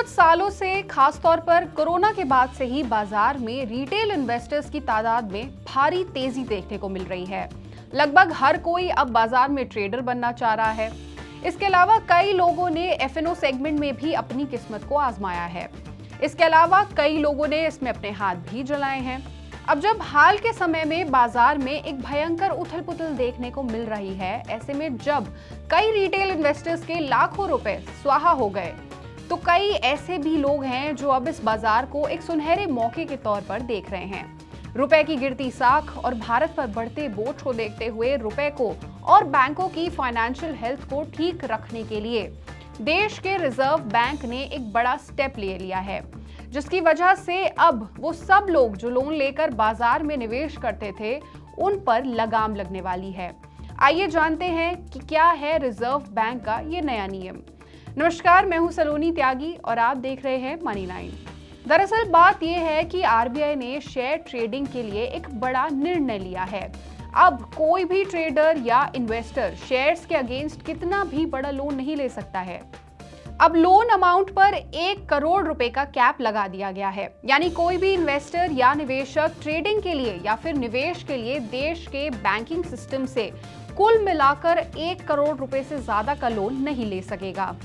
कुछ सालों से खासतौर पर कोरोना के बाद से ही बाजार में रिटेल इन्वेस्टर्स की तादाद में भारी तेजी देखने को मिल रही है। लगभग हर कोई अब बाजार में ट्रेडर बनना चाह रहा है। इसके अलावा कई लोगों ने एफएनओ सेगमेंट में भी अपनी किस्मत को आजमाया है। इसके अलावा कई लोगों ने इसमें अपने हाथ भी जलाए हैं। अब जब हाल के समय में बाजार में एक भयंकर उथल-पुथल देखने को मिल रही है, ऐसे में जब कई रिटेल इन्वेस्टर्स के लाखों रुपए स्वाहा हो गए, तो कई ऐसे भी लोग हैं जो अब इस बाजार को एक सुनहरे मौके के तौर पर देख रहे हैं। रुपए की गिरती साख और भारत पर बढ़ते बोझ को देखते हुए रुपए को और बैंकों की फाइनेंशियल हेल्थ को ठीक रखने के लिए देश के रिजर्व बैंक ने एक बड़ा स्टेप ले लिया है, जिसकी वजह से अब वो सब लोग जो लोन लेकर बाजार में निवेश करते थे, उन पर लगाम लगने वाली है। आइए जानते हैं कि क्या है रिजर्व बैंक का ये नया नियम। नमस्कार, मैं हूं सलोनी त्यागी और आप देख रहे हैं मनी 9। दरअसल बात यह है कि आरबीआई ने शेयर ट्रेडिंग के लिए एक बड़ा निर्णय लिया है। अब कोई भी ट्रेडर या इन्वेस्टर शेयर्स के अगेंस्ट कितना भी बड़ा लोन नहीं ले सकता है। अब लोन अमाउंट पर 1 करोड़ रुपए का कैप लगा दिया गया है, यानी कोई भी इन्वेस्टर या निवेशक ट्रेडिंग के लिए या फिर निवेश के लिए देश के बैंकिंग सिस्टम से कुल मिलाकर 1 करोड़ रुपए से ज्यादा का लोन नहीं ले सकेगा।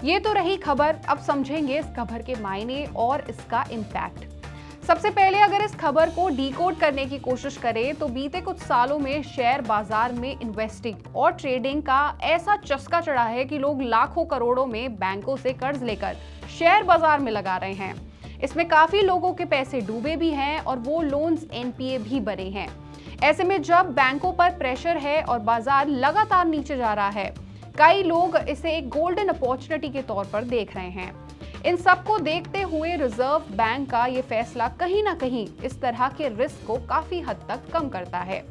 ये तो रही खबर। अब समझेंगे इस खबर के मायने और इसका इम्पैक्ट। सबसे पहले अगर इस खबर को डीकोड करने की कोशिश करें तो बीते कुछ सालों में शेयर बाजार में इन्वेस्टिंग और ट्रेडिंग का ऐसा चस्का चढ़ा है कि लोग लाखों करोड़ों में बैंकों से कर्ज लेकर शेयर बाजार में लगा रहे हैं। इसमें काफी लोगों के पैसे डूबे भी हैं और वो लोन्स एनपीए भी बने हैं। ऐसे में जब बैंकों पर प्रेशर है और बाजार लगातार नीचे जा रहा है, कई लोग इसे एक गोल्डन अपॉर्चुनिटी के तौर पर देख रहे हैं। इन सबको देखते हुए रिजर्व बैंक का ये फैसला कहीं ना कहीं इस तरह के रिस्क को काफी हद तक कम करता है।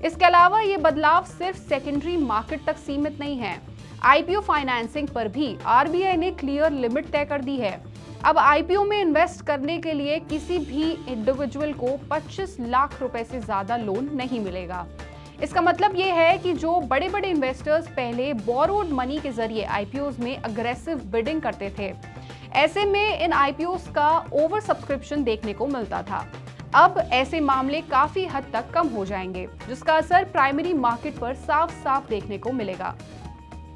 इसके अलावा ये बदलाव सिर्फ सेकेंडरी मार्केट तक सीमित नहीं है। आईपीओ फाइनेंसिंग पर भी आरबीआई ने क्लियर लिमिट तय कर दी है। अब आईपीओ में इन्वेस्ट करने के लिए किसी भी इंडिविजुअल को 25 लाख रुपए से ज्यादा लोन नहीं मिलेगा। इसका मतलब ये है कि जो बड़े बड़े इन्वेस्टर्स पहले बोरोड मनी के जरिए आईपीओज में अग्रेसिव बिडिंग करते थे, ऐसे में इन आईपीओज का ओवर सब्सक्रिप्शन देखने को मिलता था। अब ऐसे मामले काफी हद तक कम हो जाएंगे, जिसका असर प्राइमरी मार्केट पर साफ साफ देखने को मिलेगा।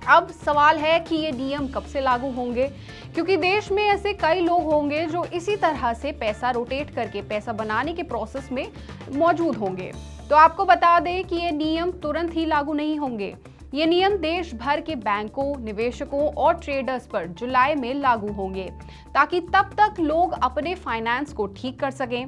अब सवाल है कि ये नियम कब से लागू होंगे, क्योंकि देश में ऐसे कई लोग होंगे जो इसी तरह से पैसा रोटेट करके पैसा बनाने के प्रोसेस में मौजूद होंगे। तो आपको बता दें कि ये नियम तुरंत ही लागू नहीं होंगे। ये नियम देश भर के बैंकों, निवेशकों और ट्रेडर्स पर जुलाई में लागू होंगे, ताकि तब तक लोग अपने फाइनेंस को ठीक कर सकें।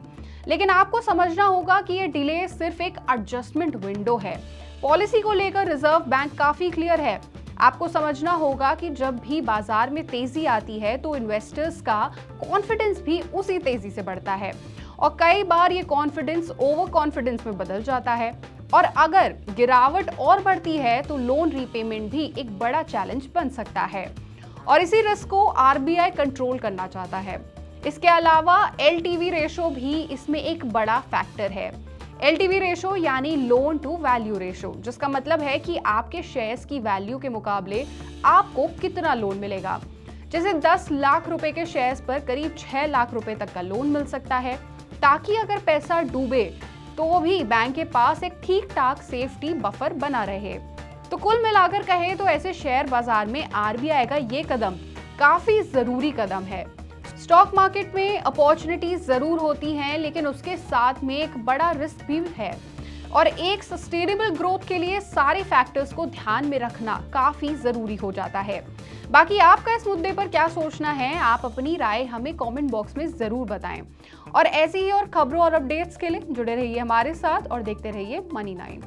लेकिन आपको समझना होगा कि ये डिले सिर्फ एक एडजस्टमेंट विंडो है। पॉलिसी को लेकर रिजर्व बैंक काफी क्लियर है। आपको समझना होगा कि जब भी बाजार में तेजी आती है तो इन्वेस्टर्स का कॉन्फिडेंस भी उसी तेजी से बढ़ता है और कई बार ये कॉन्फिडेंस ओवर कॉन्फिडेंस में बदल जाता है। और अगर गिरावट और बढ़ती है तो लोन रीपेमेंट भी एक बड़ा चैलेंज बन सकता है और इसी रिस्क को आरबीआई कंट्रोल करना चाहता है। इसके अलावा एलटीवी रेशो भी इसमें एक बड़ा फैक्टर है। एलटीवी रेशो यानी लोन टू वैल्यू रेशो, जिसका मतलब है कि आपके शेयर्स की वैल्यू के मुकाबले आपको कितना लोन मिलेगा। जैसे 10 लाख रुपए के शेयर्स पर करीब 6 लाख रुपए तक का लोन मिल सकता है, ताकि अगर पैसा डूबे तो भी बैंक के पास एक ठीक ठाक सेफ्टी बफर बना रहे। तो कुल मिलाकर कहे तो ऐसे शेयर बाजार में आरबीआई का ये कदम काफी जरूरी कदम है। स्टॉक मार्केट में अपॉर्चुनिटीज जरूर होती हैं, लेकिन उसके साथ में एक बड़ा रिस्क भी है और एक सस्टेनेबल ग्रोथ के लिए सारे फैक्टर्स को ध्यान में रखना काफी जरूरी हो जाता है। बाकी आपका इस मुद्दे पर क्या सोचना है, आप अपनी राय हमें कमेंट बॉक्स में जरूर बताएं और ऐसी ही और खबरों और अपडेट्स के लिए जुड़े रहिए हमारे साथ और देखते रहिए मनी 9।